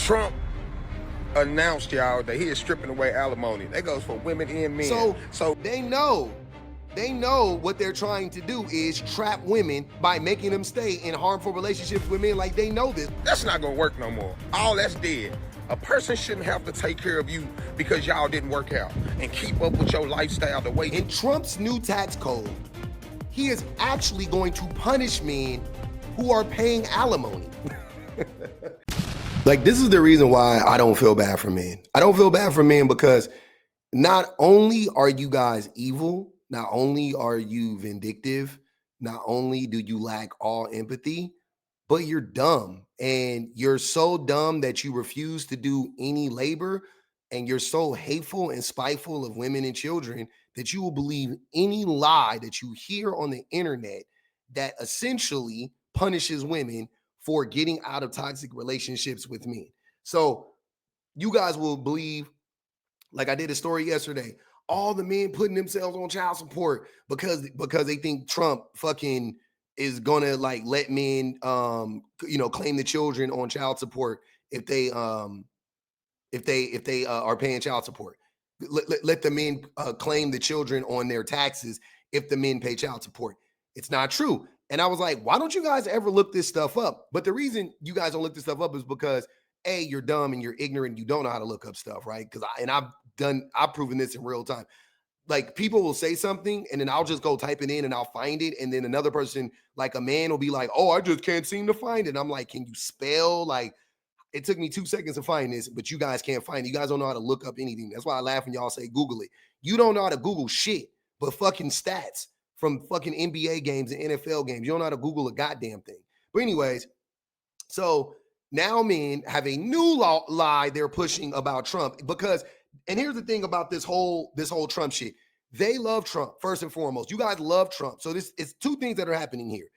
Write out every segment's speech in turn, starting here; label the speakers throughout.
Speaker 1: Trump announced, y'all, that he is stripping away alimony. That goes for women and men.
Speaker 2: So they know what they're trying to do is trap women by making them stay in harmful relationships with men. Like, they know this.
Speaker 1: That's not gonna work no more. All that's dead. A person shouldn't have to take care of you because y'all didn't work out and keep up with your lifestyle the way.
Speaker 2: In Trump's new tax code, he is actually going to punish men who are paying alimony. Like, this is the reason why I don't feel bad for men. I don't feel bad for men because not only are you guys evil, not only are you vindictive, not only do you lack all empathy, but you're dumb. And you're so dumb that you refuse to do any labor. And you're so hateful and spiteful of women and children that you will believe any lie that you hear on the internet that essentially punishes women for getting out of toxic relationships with men. So you guys will believe, like I did a story yesterday, all the men putting themselves on child support because they think Trump fucking is gonna like let men claim the children on child support if they are paying child support. Let the men claim the children on their taxes if the men pay child support. It's not true. And I was like, why don't you guys ever look this stuff up? But the reason you guys don't look this stuff up is because A, you're dumb and you're ignorant. You don't know how to look up stuff, right? Because I've proven this in real time. Like, people will say something and then I'll just go type it in and I'll find it. And then another person, like a man, will be like, oh, I just can't seem to find it. And I'm like, can you spell? Like, it took me 2 seconds to find this, but you guys can't find it. You guys don't know how to look up anything. That's why I laugh when y'all say Google it. You don't know how to Google shit, but fucking stats from fucking NBA games and NFL games. You don't know how to Google a goddamn thing. But anyways, so now men have a new lie they're pushing about Trump because, and here's the thing about this whole Trump shit. They love Trump, first and foremost. You guys love Trump. So it's two things that are happening here.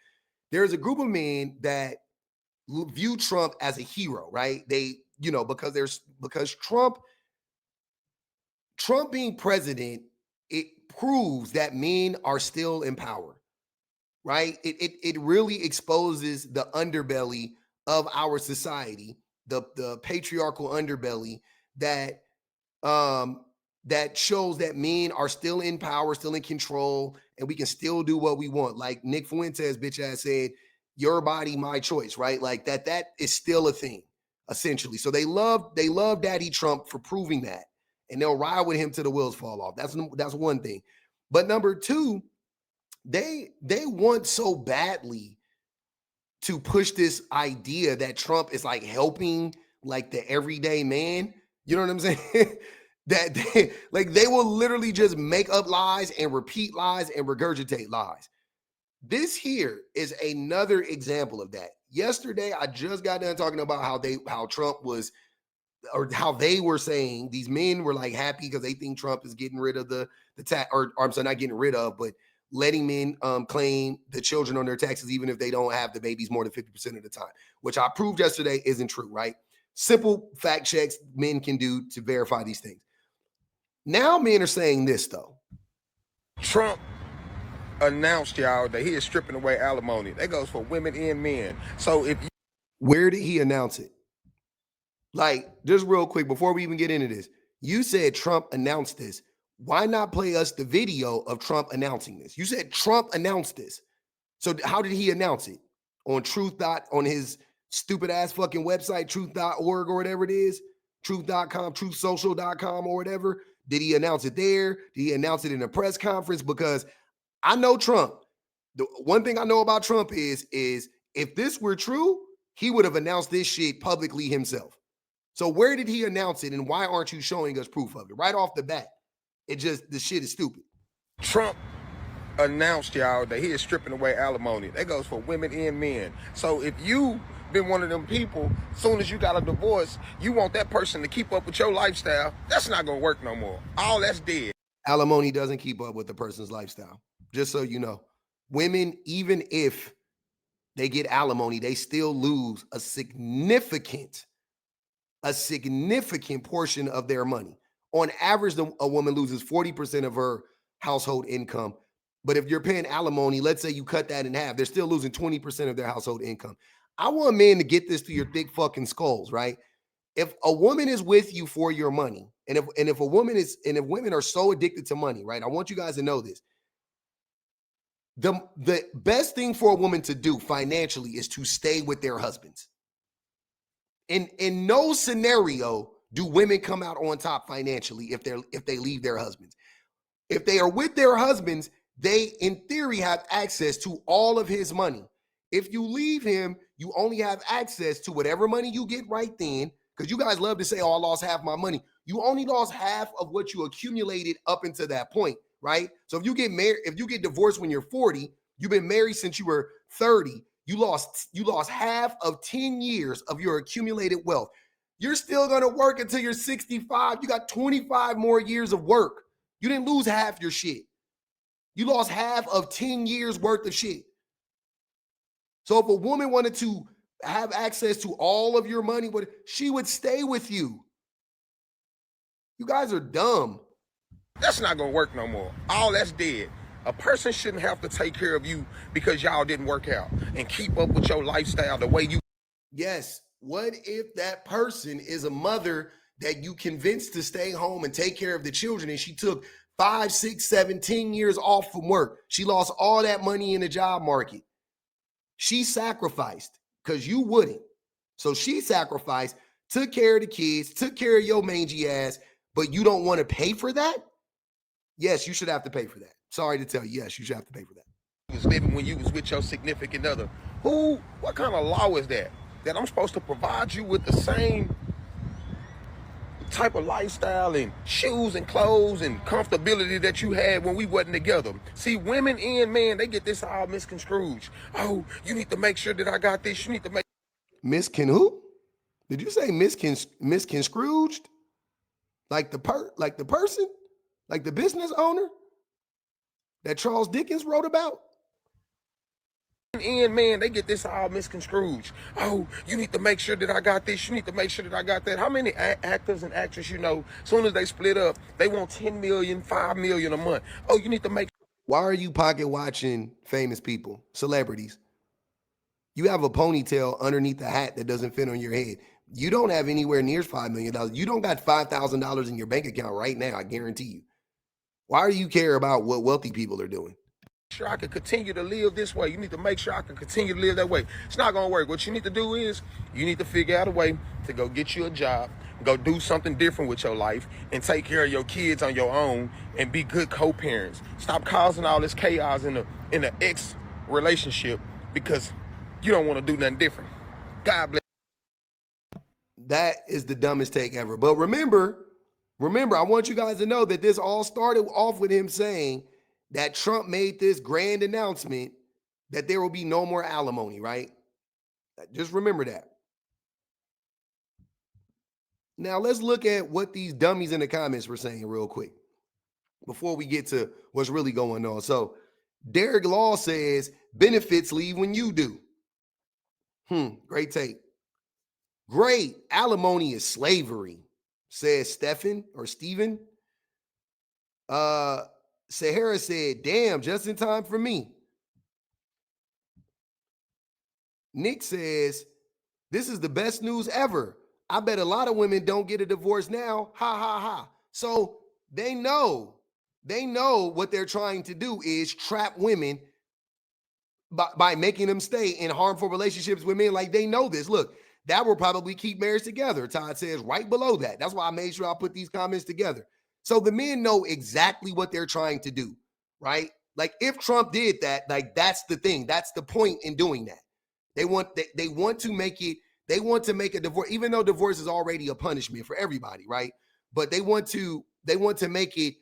Speaker 2: There's a group of men that view Trump as a hero, right? They, because Trump being president, it proves that men are still in power, right? It really exposes the underbelly of our society, the patriarchal underbelly that shows that men are still in power, still in control, and we can still do what we want. Like Nick Fuentes, bitch ass, said, your body, my choice, right? Like that is still a thing, essentially. So they love Daddy Trump for proving that. And they'll ride with him till the wheels fall off. That's one thing. But number two, they want so badly to push this idea that Trump is like helping like the everyday man. You know what I'm saying? That they will literally just make up lies and repeat lies and regurgitate lies. This here is another example of that. Yesterday, I just got done talking about how Trump was, or how they were saying these men were like happy because they think Trump is getting rid of the tax, or I'm sorry, not getting rid of, but letting men claim the children on their taxes, even if they don't have the babies more than 50% of the time, which I proved yesterday isn't true, right? Simple fact checks men can do to verify these things. Now men are saying this, though.
Speaker 1: Trump announced, y'all, that he is stripping away alimony. That goes for women and men. So
Speaker 2: where did he announce it? Like, just real quick, before we even get into this, you said Trump announced this. Why not play us the video of Trump announcing this? You said Trump announced this. So how did he announce it? On on his stupid ass fucking website, truth.org or whatever it is, truth.com, truthsocial.com or whatever. Did he announce it there? Did he announce it in a press conference? Because I know Trump. The one thing I know about Trump is if this were true, he would have announced this shit publicly himself. So where did he announce it, and why aren't you showing us proof of it? Right off the bat, the shit is stupid.
Speaker 1: Trump announced, y'all, that he is stripping away alimony. That goes for women and men. So if you been one of them people, as soon as you got a divorce, you want that person to keep up with your lifestyle, that's not gonna work no more. All that's dead.
Speaker 2: Alimony doesn't keep up with the person's lifestyle. Just so you know. Women, even if they get alimony, they still lose a significant portion of their money. On average, a woman loses 40% of her household income. But if you're paying alimony, let's say you cut that in half, they're still losing 20% of their household income. I want men to get this to your thick fucking skulls, right? If a woman is with you for your money, and if women are so addicted to money, right? I want you guys to know this. The best thing for a woman to do financially is to stay with their husbands. In no scenario do women come out on top financially if they leave their husbands. If they are with their husbands, they in theory have access to all of his money. If you leave him, you only have access to whatever money you get right then, because you guys love to say, oh, I lost half my money. You only lost half of what you accumulated up until that point, right? So if you get married, if you get divorced when you're 40, you've been married since you were 30, you lost half of 10 years of your accumulated wealth. You're still going to work until you're 65. You got 25 more years of work. You didn't lose half your shit. You lost half of 10 years worth of shit. So if a woman wanted to have access to all of your money, she would stay with you. You guys are dumb.
Speaker 1: That's not gonna work no more. All that's dead. A person shouldn't have to take care of you because y'all didn't work out and keep up with your lifestyle the way you.
Speaker 2: Yes. What if that person is a mother that you convinced to stay home and take care of the children, and she took 5, 6, 7, 10 years off from work? She lost all that money in the job market. She sacrificed because you wouldn't. So she sacrificed, took care of the kids, took care of your mangy ass, but you don't want to pay for that? Yes, you should have to pay for that. Sorry to tell you, yes, you should have to pay for that.
Speaker 1: Was living when you was with your significant other. What kind of law is that? That I'm supposed to provide you with the same type of lifestyle and shoes and clothes and comfortability that you had when we wasn't together. See, women and men, they get this all misconstrued. Oh, you need to make sure that I got this. You need to make.
Speaker 2: Miscon who? Did you say misconstrued? Like the person? Like the business owner that Charles Dickens wrote about?
Speaker 1: And man, they get this all misconstrued. Oh, you need to make sure that I got this. You need to make sure that I got that. How many actors and actresses you know, as soon as they split up, they want 10 million, 5 million a month. Oh, you need to make.
Speaker 2: Why are you pocket watching famous people, celebrities? You have a ponytail underneath the hat that doesn't fit on your head. You don't have anywhere near $5 million. You don't got $5,000 in your bank account right now, I guarantee you. Why do you care about what wealthy people are doing?
Speaker 1: Sure I can continue to live this way. You need to make sure I can continue to live that way. It's not going to work. What you need to do is you need to figure out a way to go get you a job, go do something different with your life, and take care of your kids on your own and be good co-parents. Stop causing all this chaos in the ex relationship because you don't want to do nothing different. God bless.
Speaker 2: That is the dumbest take ever. But remember, I want you guys to know that this all started off with him saying that Trump made this grand announcement that there will be no more alimony, right? Just remember that. Now let's look at what these dummies in the comments were saying real quick before we get to what's really going on. So Derek Law says benefits leave when you do. Great take. Great. Alimony is slavery, says Stephen. Sahara said, damn, just in time for me. Nick says, this is the best news ever. I bet a lot of women don't get a divorce now. Ha, ha, ha. So they know what they're trying to do is trap women by making them stay in harmful relationships with men. Like, they know this. Look, that will probably keep marriage together. Todd says right below that. That's why I made sure I put these comments together. So the men know exactly what they're trying to do, right? Like, if Trump did that, like, that's the thing. That's the point in doing that. They want to make a divorce, even though divorce is already a punishment for everybody, right? But they want to make it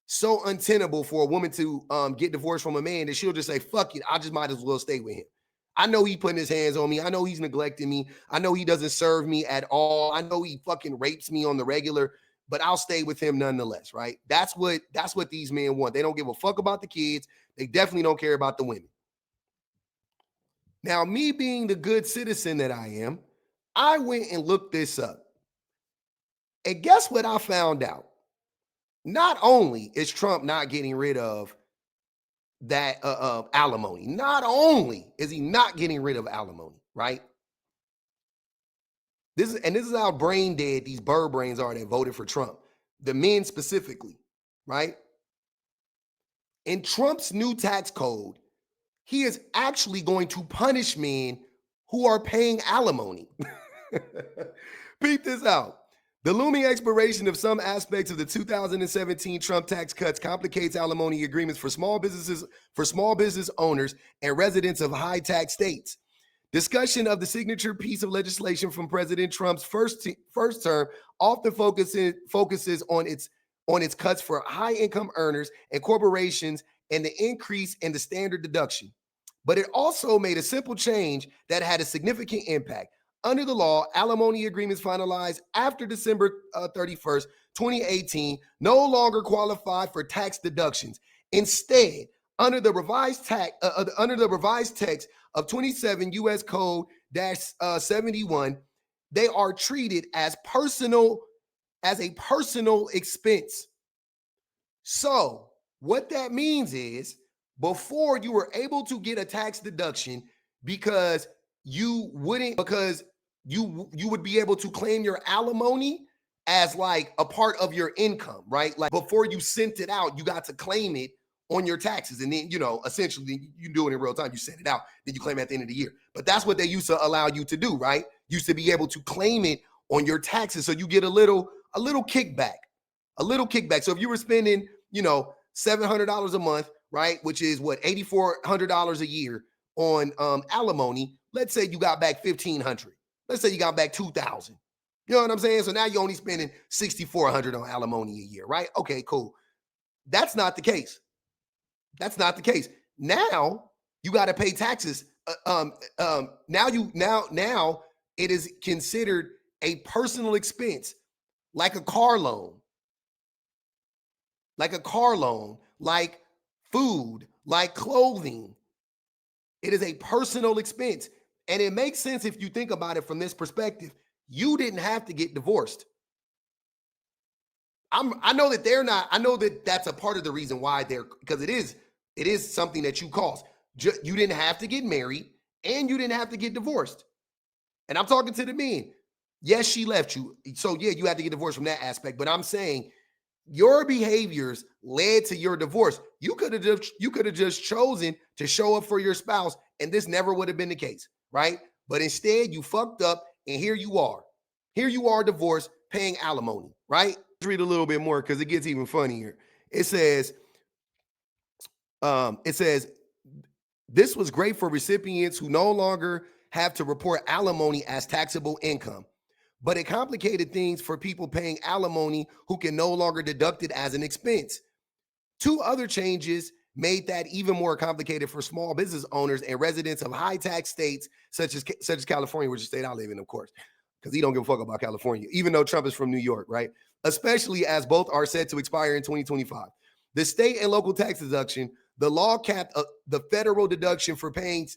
Speaker 2: so untenable for a woman to get divorced from a man that she'll just say, fuck it, I just might as well stay with him. I know he putting his hands on me. I know he's neglecting me. I know he doesn't serve me at all. I know he fucking rapes me on the regular, but I'll stay with him nonetheless, right? That's what these men want. They don't give a fuck about the kids. They definitely don't care about the women. Now, me being the good citizen that I am, I went and looked this up. And guess what I found out? Not only is Trump not getting rid of that alimony, not only is he not getting rid of alimony, right? This is how brain dead these bird brains are that voted for Trump. The men specifically, right? In Trump's new tax code, he is actually going to punish men who are paying alimony. Peep this out. The looming expiration of some aspects of the 2017 Trump tax cuts complicates alimony agreements for small business owners and residents of high tax states. Discussion of the signature piece of legislation from President Trump's first term often focuses on its cuts for high-income earners and corporations and the increase in the standard deduction. But it also made a simple change that had a significant impact. Under the law, alimony agreements finalized after December 31st, 2018, no longer qualify for tax deductions. Instead, under the revised text of 27 U.S. Code -71, they are treated as a personal expense. So what that means is, before you were able to get a tax deduction because you would be able to claim your alimony as like a part of your income, right? Like before you sent it out, you got to claim it on your taxes. And then, essentially you do it in real time. You send it out, then you claim it at the end of the year. But that's what they used to allow you to do, right? Used to be able to claim it on your taxes. So you get a little kickback. So if you were spending, $700 a month, right? Which is what, $8,400 a year on alimony. Let's say you got back $1,500. Let's say you got back $2,000. You know what I'm saying? So now you're only spending $6,400 on alimony a year, right? Okay, cool. That's not the case. Now you got to pay taxes. Now it is considered a personal expense, like a car loan, like food, like clothing. It is a personal expense. And it makes sense if you think about it from this perspective. You didn't have to get divorced. I know that that's a part of the reason why because it is something that you caused. You didn't have to get married and you didn't have to get divorced. And I'm talking to the men. Yes, she left you. So yeah, you had to get divorced from that aspect. But I'm saying your behaviors led to your divorce. You could have just chosen to show up for your spouse, and this never would have been the case, right? But instead, you fucked up, and here you are. Here you are, divorced, paying alimony, right? Let's read a little bit more because it gets even funnier. It says, this was great for recipients who no longer have to report alimony as taxable income. But it complicated things for people paying alimony who can no longer deduct it as an expense. Two other changes made that even more complicated for small business owners and residents of high tax states such as California, which is the state I live in, of course, because he don't give a fuck about California, even though Trump is from New York, right? Especially as both are set to expire in 2025. The state and local tax deduction, the law capped the federal deduction for paying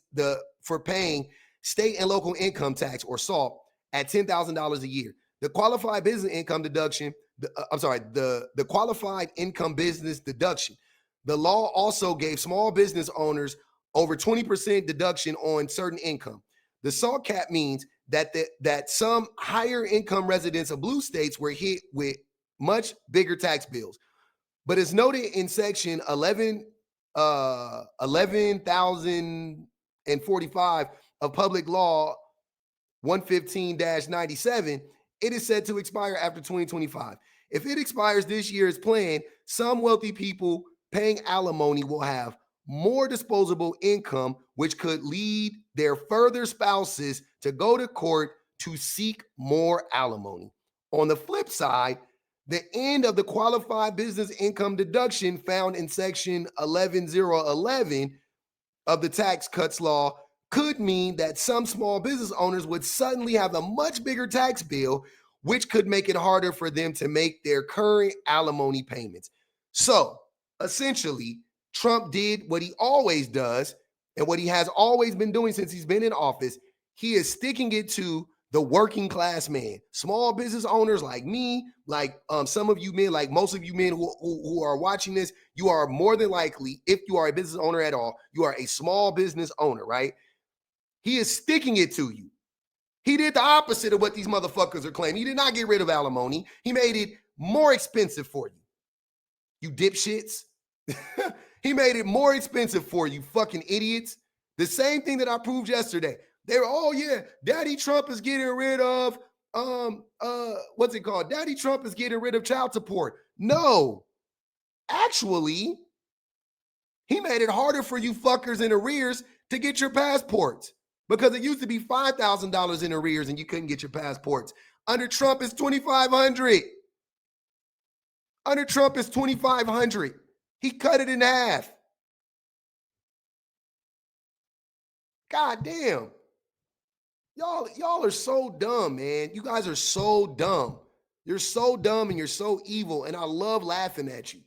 Speaker 2: state and local income tax, or SALT, at $10,000 a year. The qualified business income deduction, the qualified income business deduction. The law also gave small business owners over 20% deduction on certain income. The SALT cap means that some higher income residents of blue states were hit with much bigger tax bills. But it's noted in section 11,045 of Public Law 115-97, it is set to expire after 2025. If it expires this year as planned, some wealthy people paying alimony will have more disposable income, which could lead their further spouses to go to court to seek more alimony. On the flip side, the end of the qualified business income deduction found in section 11011 of the tax cuts law could mean that some small business owners would suddenly have a much bigger tax bill, which could make it harder for them to make their current alimony payments. So essentially, Trump did what he always does and what he has always been doing since he's been in office. He is sticking it to the working class man, small business owners like me, like some of you men, like most of you men who are watching this. You are more than likely, if you are a business owner at all, you are a small business owner, right? He is sticking it to you. He did the opposite of what these motherfuckers are claiming. He did not get rid of alimony. He made it more expensive for you. You dipshits. He made it more expensive for you, fucking idiots. The same thing that I proved yesterday. They were, oh yeah, Daddy Trump is getting rid of what's it called? Daddy Trump is getting rid of child support. No, actually, he made it harder for you fuckers in arrears to get your passports because it used to be $5,000 in arrears and you couldn't get your passports. Under Trump, it's $2,500. Under Trump, it's $2,500. He cut it in half. God damn. Y'all are so dumb, man. You guys are so dumb. You're so dumb and you're so evil, and I love laughing at you.